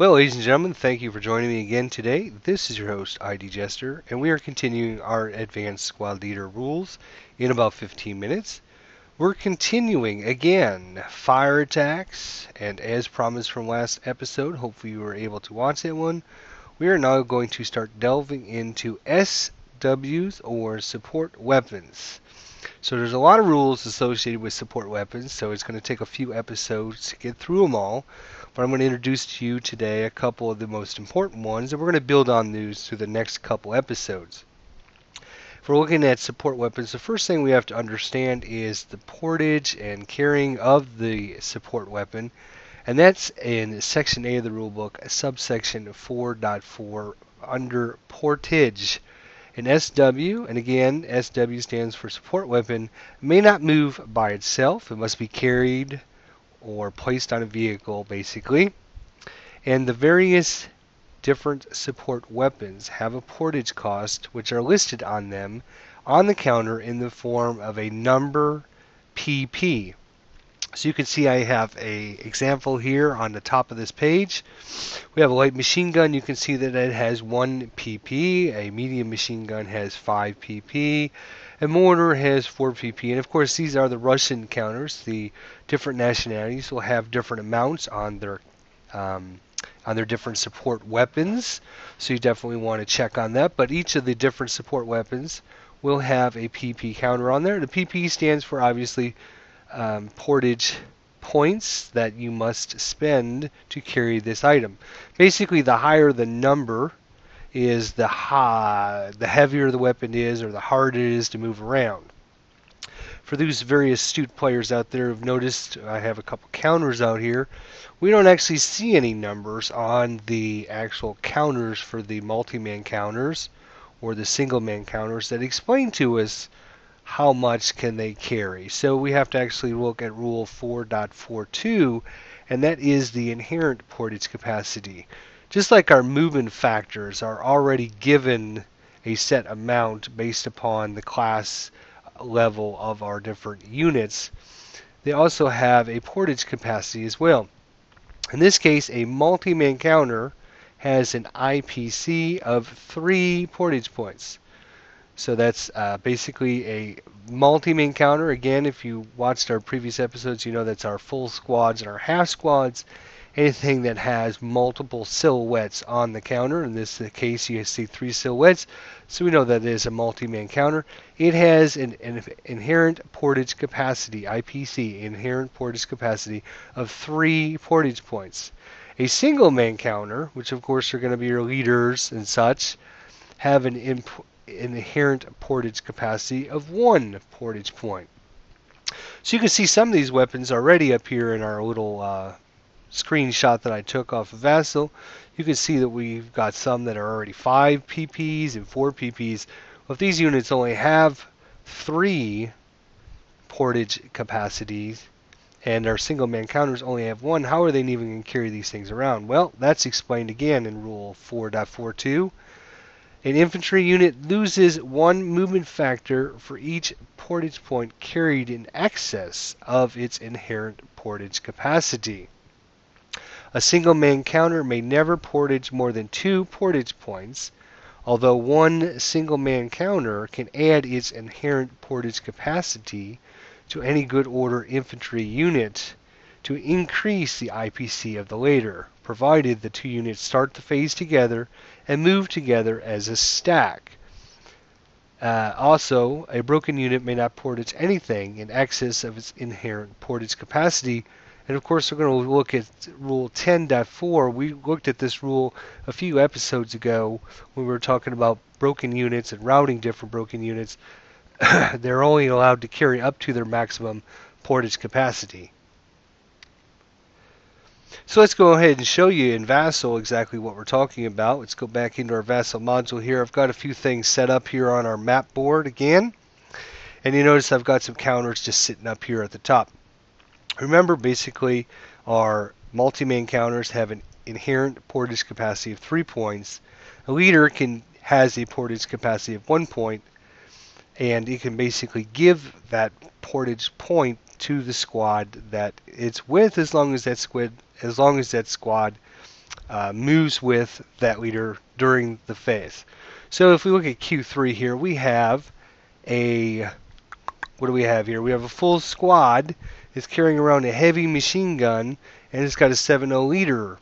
Well, ladies and gentlemen, thank you for joining me again today. This is your host, ID Jester, and we are continuing our Advanced Squad Leader rules in about 15 minutes. We're continuing again fire attacks, and as promised from last episode, hopefully you were able to watch that one. We are now going to start delving into SWs or support weapons. So there's a lot of rules associated with support weapons, so it's going to take a few episodes to get through them all. But I'm going to introduce to you today a couple of the most important ones, and we're going to build on these through the next couple episodes. If we're looking at support weapons, the first thing we have to understand is the portage and carrying of the support weapon, and that's in Section A of the rulebook, subsection 4.4 under portage. An SW, and again, SW stands for support weapon, may not move by itself. It must be carried or placed on a vehicle, basically. And the various different support weapons have a portage cost, which are listed on them on the counter in the form of a number PP. So you can see I have a example here on the top of this page. We have a light machine gun. You can see that it has 1 pp. A medium machine gun has 5 pp. A mortar has 4 pp. And of course, these are the Russian counters. The different nationalities will have different amounts on their different support weapons. So you definitely want to check on that. But each of the different support weapons will have a pp counter on there. The pp stands for obviously portage points that you must spend to carry this item. Basically, the higher the number is, the heavier the weapon is, or the harder it is to move around. For those very astute players out there who've noticed, I have a couple counters out here. We don't actually see any numbers on the actual counters for the multi-man counters or the single-man counters that explain to us how much can they carry. So we have to actually look at Rule 4.42, and that is the inherent portage capacity. Just like our movement factors are already given a set amount based upon the class level of our different units, they also have a portage capacity as well. In this case, a multi-man counter has an IPC of 3 portage points. So that's basically a multi-man counter. Again, if you watched our previous episodes, you know that's our full squads and our half squads. Anything that has multiple silhouettes on the counter. In this case, you see 3 silhouettes. So we know that it is a multi-man counter. It has an inherent portage capacity, IPC, inherent portage capacity of 3 portage points. A single-man counter, which of course are going to be your leaders and such, have an inherent portage capacity of 1 portage point. So you can see some of these weapons already up here in our little screenshot that I took off of Vassal. You can see that we've got some that are already 5 pp's and 4 pp's. Well, if these units only have 3 portage capacities and our single man counters only have 1, how are they even going to carry these things around? Well, that's explained again in Rule 4.42. An infantry unit loses 1 movement factor for each portage point carried in excess of its inherent portage capacity. A single man counter may never portage more than 2 portage points, although 1 single man counter can add its inherent portage capacity to any good order infantry unit to increase the IPC of the later, provided the 2 units start the phase together and move together as a stack. Also, a broken unit may not portage anything in excess of its inherent portage capacity. And of course, we're going to look at Rule 10.4. We looked at this rule a few episodes ago when we were talking about broken units and routing different broken units. They're only allowed to carry up to their maximum portage capacity. So let's go ahead and show you in Vassal exactly what we're talking about. Let's go back into our Vassal module here. I've got a few things set up here on our map board again. And you notice I've got some counters just sitting up here at the top. Remember, basically, our multi-man counters have an inherent portage capacity of 3 points. A leader has a portage capacity of 1 point, and it can basically give that portage point to the squad that it's with, as long as that squad moves with that leader during the phase. So if we look at Q3 here, we have what do we have here? We have a full squad. It's carrying around a heavy machine gun, and it's got a 7.0 leader.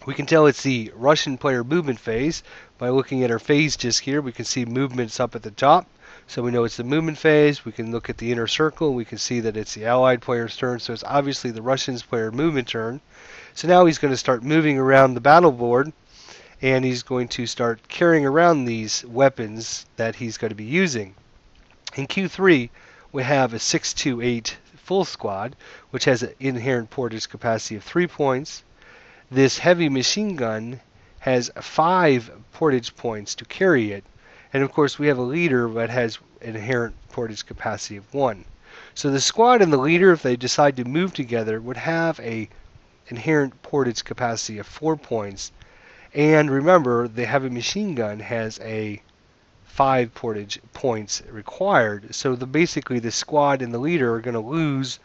We can tell it's the Russian player movement phase by looking at our phase disc here. We can see movements up at the top, so we know it's the movement phase. We can look at the inner circle. We can see that it's the Allied player's turn, so it's obviously the Russians player movement turn. So now he's going to start moving around the battle board, and he's going to start carrying around these weapons that he's going to be using. In Q3, we have a 628 full squad, which has an inherent portage capacity of 3 points. This heavy machine gun has 5 portage points to carry it. And of course, we have a leader that has an inherent portage capacity of 1. So the squad and the leader, if they decide to move together, would have a inherent portage capacity of 4 points. And remember, the heavy machine gun has a 5 portage points required. So basically, the squad and the leader are going to lose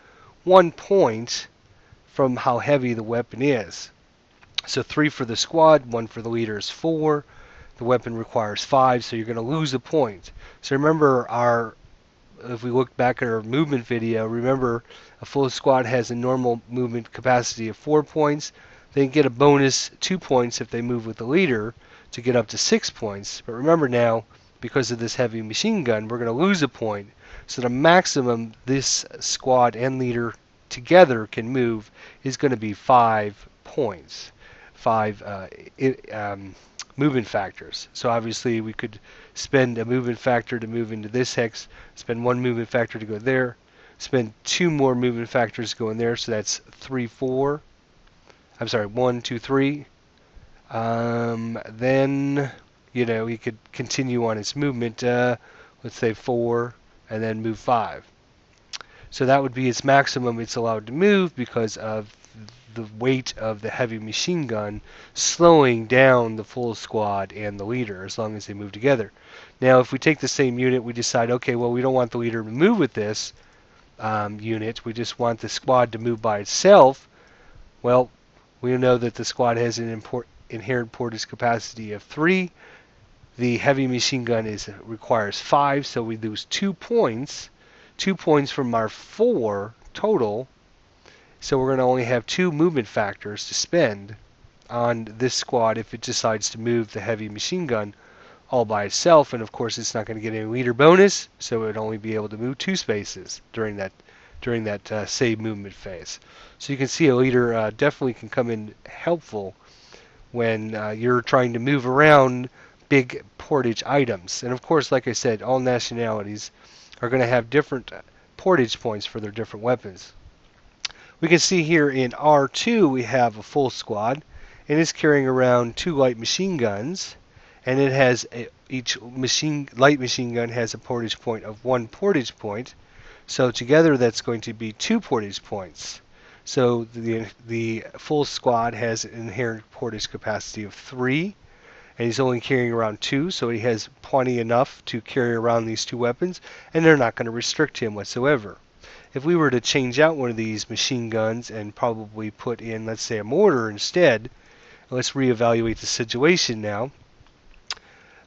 1 point from how heavy the weapon is. So 3 for the squad, 1 for the leader is 4. The weapon requires 5, so you're going to lose a point. So remember, if we look back at our movement video, remember a full squad has a normal movement capacity of 4 points. They get a bonus 2 points if they move with the leader to get up to 6 points. But remember now, because of this heavy machine gun, we're going to lose a point. So the maximum this squad and leader together can move is going to be 5 points. 5 movement factors. So obviously we could spend a movement factor to move into this hex, spend 1 movement factor to go there, spend 2 more movement factors to go in there, so that's 3, 4. I'm sorry, 1, 2, 3. Then, he could continue on its movement, let's say 4, and then move 5. So that would be its maximum it's allowed to move because of the weight of the heavy machine gun slowing down the full squad and the leader as long as they move together. Now, if we take the same unit, we decide, okay, well, we don't want the leader to move with this unit. We just want the squad to move by itself. Well, we know that the squad has an inherent portage capacity of 3. The heavy machine gun requires 5, so we lose 2 points. 2 points from our 4 total. So we're going to only have 2 movement factors to spend on this squad if it decides to move the heavy machine gun all by itself. And of course, it's not going to get any leader bonus, so it would only be able to move 2 spaces during that save movement phase. So you can see a leader definitely can come in helpful when you're trying to move around big portage items. And of course, like I said, all nationalities are going to have different portage points for their different weapons. We can see here in R2 we have a full squad, and it's carrying around 2 light machine guns, and it has each light machine gun has a portage point of 1 portage point. So together that's going to be 2 portage points. So the full squad has an inherent portage capacity of 3, and he's only carrying around 2, so he has plenty enough to carry around these 2 weapons, and they're not going to restrict him whatsoever. If we were to change out one of these machine guns and probably put in, let's say, a mortar instead, let's reevaluate the situation now.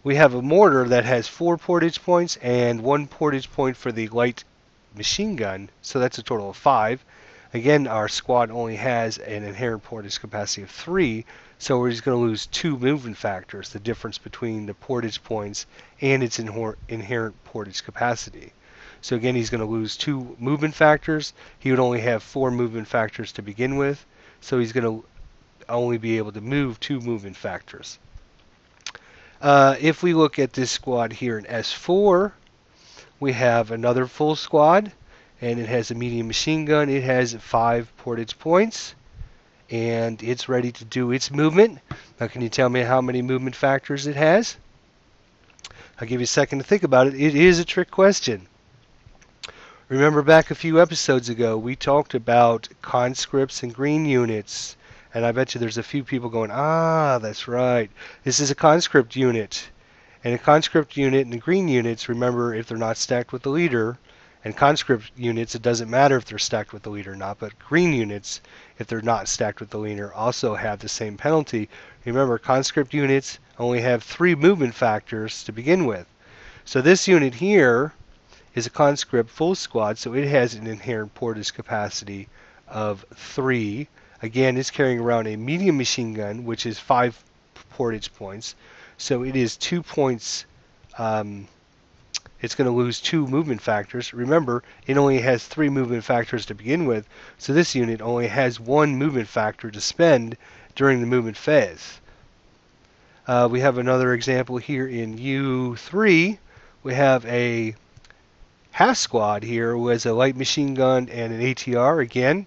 We have a mortar that has 4 portage points and 1 portage point for the light machine gun, so that's a total of 5. Again, our squad only has an inherent portage capacity of 3, so we're just going to lose 2 movement factors, the difference between the portage points and its inherent portage capacity. So again, he's going to lose 2 movement factors. He would only have 4 movement factors to begin with, so he's going to only be able to move 2 movement factors. If we look at this squad here in S4, we have another full squad, and it has a medium machine gun. It has 5 portage points, and it's ready to do its movement. Now, can you tell me how many movement factors it has? I'll give you a second to think about it. It is a trick question. Remember back a few episodes ago, we talked about conscripts and green units, and I bet you there's a few people going, that's right. This is a conscript unit. And a conscript unit and the green units, remember, if they're not stacked with the leader, And conscript units, it doesn't matter if they're stacked with the leader or not, but green units, if they're not stacked with the leader, also have the same penalty. Remember, conscript units only have 3 movement factors to begin with. So this unit here is a conscript full squad, so it has an inherent portage capacity of 3. Again, it's carrying around a medium machine gun, which is 5 portage points. So it is 2 points. It's going to lose 2 movement factors. Remember, it only has 3 movement factors to begin with, so this unit only has 1 movement factor to spend during the movement phase. We have another example here in U3. We have a half squad here who has a light machine gun and an ATR. Again,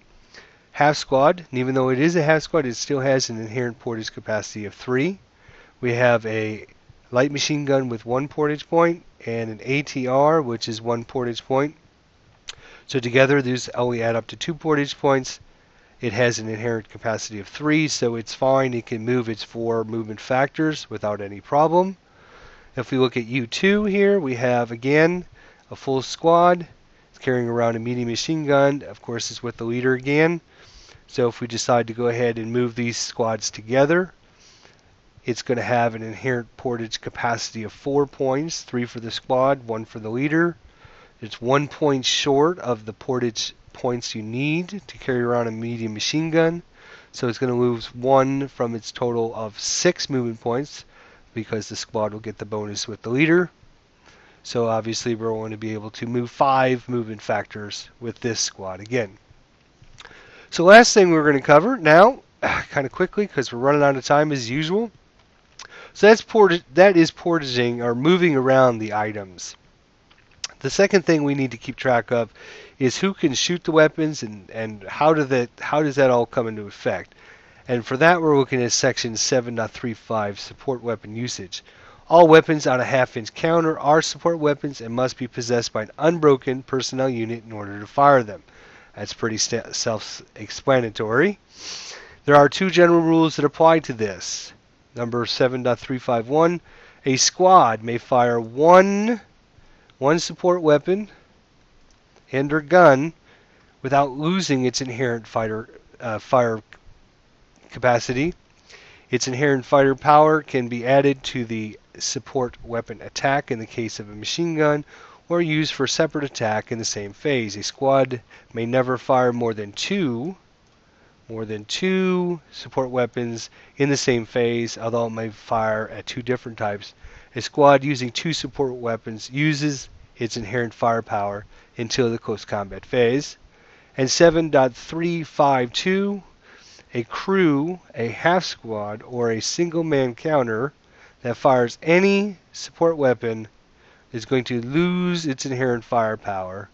half squad, and even though it is a half squad, it still has an inherent portage capacity of 3. We have a light machine gun with 1 portage point and an ATR, which is 1 portage point. So together, these only add up to 2 portage points. It has an inherent capacity of 3, so it's fine. It can move its 4 movement factors without any problem. If we look at U2 here, we have, again, a full squad. It's carrying around a medium machine gun. Of course, it's with the leader again. So if we decide to go ahead and move these squads together, it's going to have an inherent portage capacity of 4 points, 3 for the squad, 1 for the leader. It's 1 point short of the portage points you need to carry around a medium machine gun. So it's going to lose 1 from its total of 6 movement points because the squad will get the bonus with the leader. So obviously we're going to be able to move 5 movement factors with this squad again. So last thing we're going to cover now, kind of quickly because we're running out of time as usual. So that is portaging or moving around the items. The second thing we need to keep track of is who can shoot the weapons and how does that all come into effect. And for that, we're looking at section 7.35, support weapon usage. All weapons on a half-inch counter are support weapons and must be possessed by an unbroken personnel unit in order to fire them. That's pretty self-explanatory. There are 2 general rules that apply to this. Number 7.351, a squad may fire one support weapon and or gun without losing its inherent fire capacity. Its inherent fighter power can be added to the support weapon attack in the case of a machine gun or used for separate attack in the same phase. A squad may never fire more than two support weapons in the same phase, although it may fire at 2 different types. A squad using 2 support weapons uses its inherent firepower until the close combat phase. And 7.352, a crew, a half squad, or a single man counter that fires any support weapon is going to lose its inherent firepower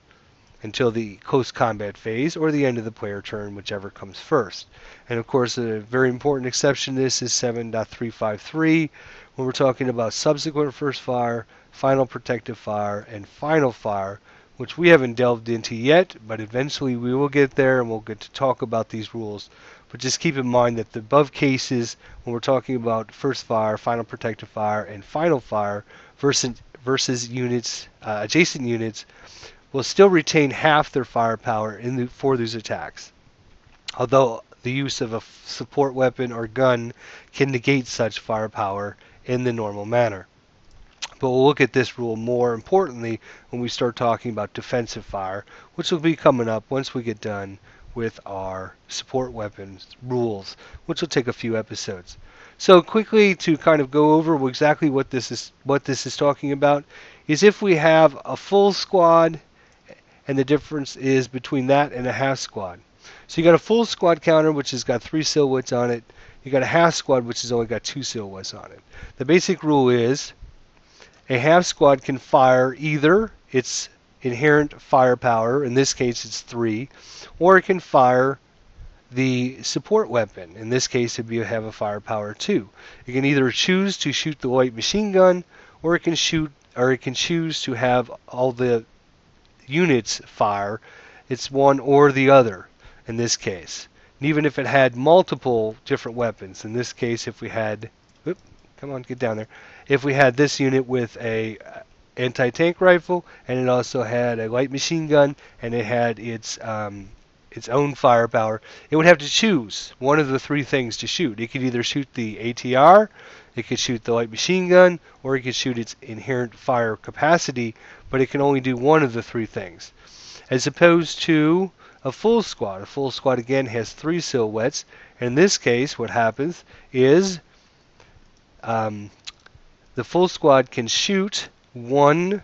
until the close combat phase or the end of the player turn, whichever comes first. And of course, a very important exception to this is 7.353, when we're talking about subsequent first fire, final protective fire, and final fire, which we haven't delved into yet, but eventually we will get there and we'll get to talk about these rules. But just keep in mind that the above cases, when we're talking about first fire, final protective fire, and final fire versus units, adjacent units, will still retain half their firepower for these attacks, although the use of a support weapon or gun can negate such firepower in the normal manner. But we'll look at this rule more importantly when we start talking about defensive fire, which will be coming up once we get done with our support weapons rules, which will take a few episodes. So quickly to kind of go over exactly what this is talking about is if we have a full squad, and the difference is between that and a half squad. So you got a full squad counter which has got 3 silhouettes on it. You got a half squad which has only got 2 silhouettes on it. The basic rule is a half squad can fire either its inherent firepower, in this case it's 3, or it can fire the support weapon. In this case it would have a firepower 2. It can either choose to shoot the light machine gun, or it can choose to have all the units fire. It's one or the other in this case. And even if it had multiple different weapons, in this case if we had, come on, get down there. If we had this unit with a anti-tank rifle, and it also had a light machine gun, and it had its own firepower. It would have to choose one of the three things to shoot. It could either shoot the ATR, it could shoot the light machine gun, or it could shoot its inherent fire capacity, but it can only do one of the three things. As opposed to a full squad. A full squad again has three silhouettes. In this case, what happens is um, the full squad can shoot one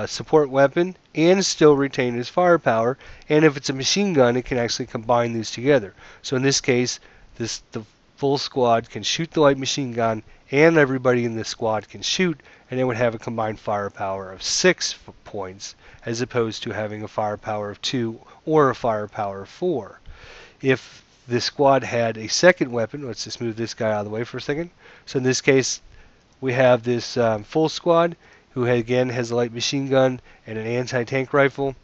support weapon and still retain its firepower. And if it's a machine gun, it can actually combine these together. So in this case, the full squad can shoot the light machine gun, and everybody in the squad can shoot, and it would have a combined firepower of 6 points, as opposed to having a firepower of 2 or a firepower of 4. If the squad had a second weapon, let's just move this guy out of the way for a second. So in this case, we have this full squad who again has a light machine gun and an anti-tank rifle.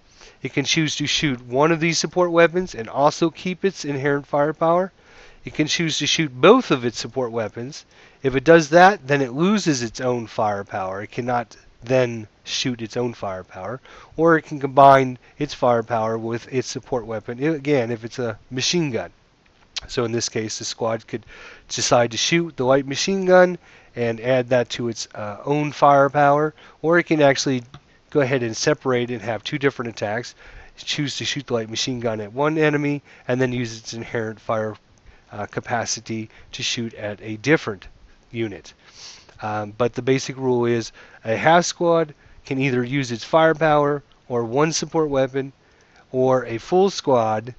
It can choose to shoot one of these support weapons and also keep its inherent firepower. It can choose to shoot both of its support weapons. If it does that, then it loses its own firepower. It cannot then shoot its own firepower. Or it can combine its firepower with its support weapon, again, if it's a machine gun. So in this case, the squad could decide to shoot the light machine gun and add that to its own firepower, or it can actually go ahead and separate and have two different attacks. Choose to shoot the light machine gun at one enemy, and then use its inherent fire capacity to shoot at a different unit. But the basic rule is a half squad can either use its firepower or one support weapon, or a full squad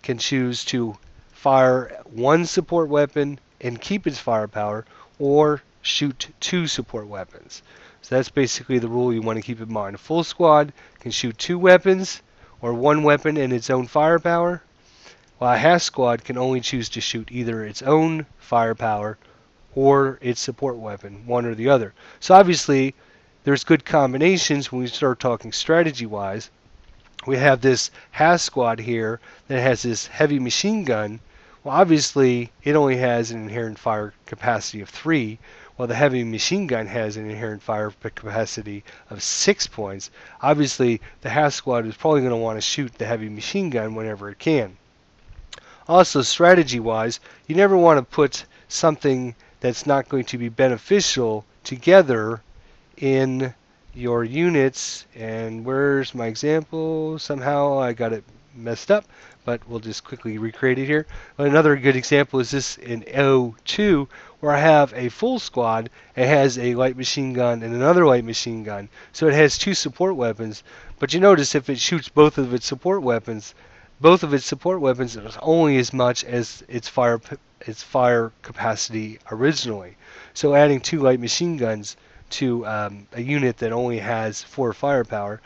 can choose to fire one support weapon and keep its firepower, or shoot two support weapons. So that's basically the rule you want to keep in mind. A full squad can shoot two weapons or one weapon and its own firepower, while a half squad can only choose to shoot either its own firepower or its support weapon, one or the other. So obviously, there's good combinations when we start talking strategy-wise. We have this half squad here that has this heavy machine gun. Well, obviously, it only has an inherent fire capacity of 3, while the heavy machine gun has an inherent fire capacity of 6 points. Obviously, the half squad is probably going to want to shoot the heavy machine gun whenever it can. Also, strategy-wise, you never want to put something that's not going to be beneficial together in your units. And where's my example? Somehow I got it messed up, but we'll just quickly recreate it here. Another good example is this in O2, where I have a full squad. It has a light machine gun and another light machine gun, so it has two support weapons. But you notice if it shoots both of its support weapons is only as much as its fire capacity originally. So adding two light machine guns to a unit that only has 4 firepower,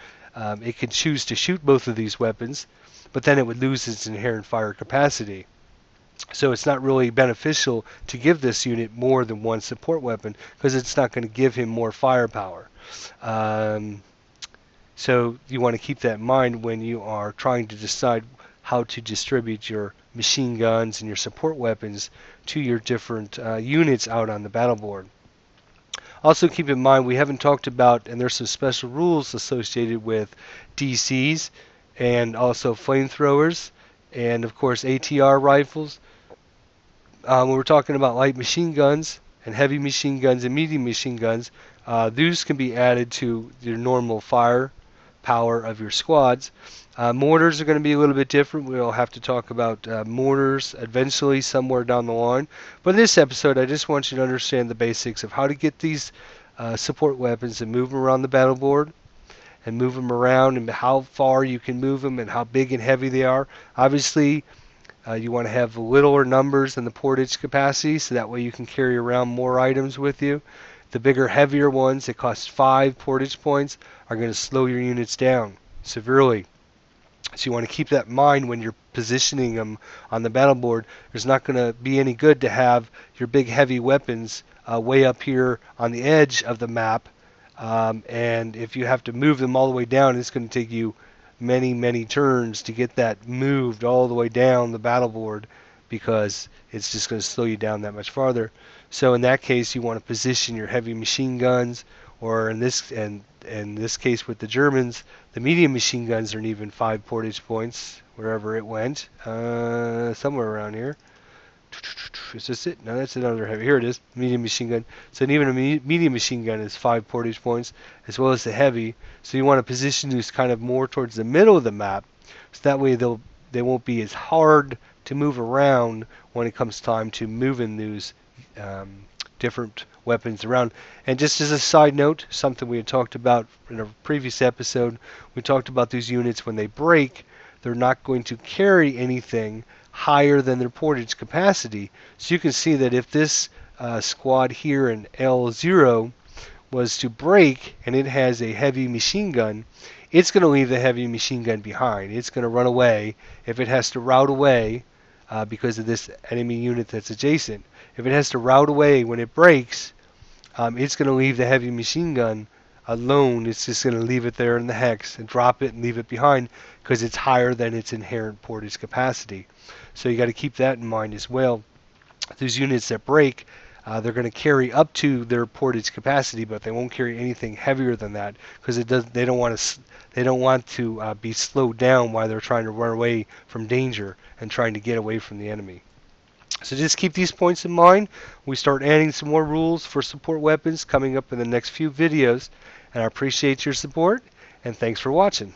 it could choose to shoot both of these weapons, but then it would lose its inherent fire capacity. So it's not really beneficial to give this unit more than one support weapon, because it's not going to give him more firepower. So you want to keep that in mind when you are trying to decide how to distribute your machine guns and your support weapons to your different units out on the battle board. Also keep in mind, we haven't talked about, and there's some special rules associated with DCs and also flamethrowers and of course ATR rifles. When we're talking about light machine guns and heavy machine guns and medium machine guns, these can be added to your normal fire power of your squads. Mortars are going to be a little bit different. We'll have to talk about mortars eventually somewhere down the line. But in this episode, I just want you to understand the basics of how to get these support weapons and move them around the battle board, and move them around, and how far you can move them, and how big and heavy they are. Obviously, you want to have littler numbers than the portage capacity, so that way you can carry around more items with you. The bigger, heavier ones that cost 5 portage points are going to slow your units down severely. So you want to keep that in mind when you're positioning them on the battle board. There's not going to be any good to have your big heavy weapons way up here on the edge of the map, and if you have to move them all the way down, it's going to take you many turns to get that moved all the way down the battle board, because it's just going to slow you down that much farther. So in that case, you want to position your heavy machine guns or in this case with the Germans, the medium machine guns aren't even 5 portage points wherever it went, somewhere around here. Is this it? No, that's another heavy. Here it is, medium machine gun. So even a medium machine gun is 5 portage points, as well as the heavy. So you want to position these kind of more towards the middle of the map, so that way they won't be as hard to move around when it comes time to moving these different weapons around. And just as a side note, something we had talked about in a previous episode, we talked about these units when they break, they're not going to carry anything higher than their portage capacity. So you can see that if this squad here in L0 was to break and it has a heavy machine gun, it's going to leave the heavy machine gun behind. It's going to run away if it has to route away because of this enemy unit that's adjacent. If it has to route away when it breaks, it's going to leave the heavy machine gun alone. It's just going to leave it there in the hex and drop it and leave it behind because it's higher than its inherent portage capacity. So you got to keep that in mind as well. These units that break, they're going to carry up to their portage capacity, but they won't carry anything heavier than that because they don't want to be slowed down while they're trying to run away from danger and trying to get away from the enemy. So just keep these points in mind. We start adding some more rules for support weapons coming up in the next few videos, and I appreciate your support, and thanks for watching.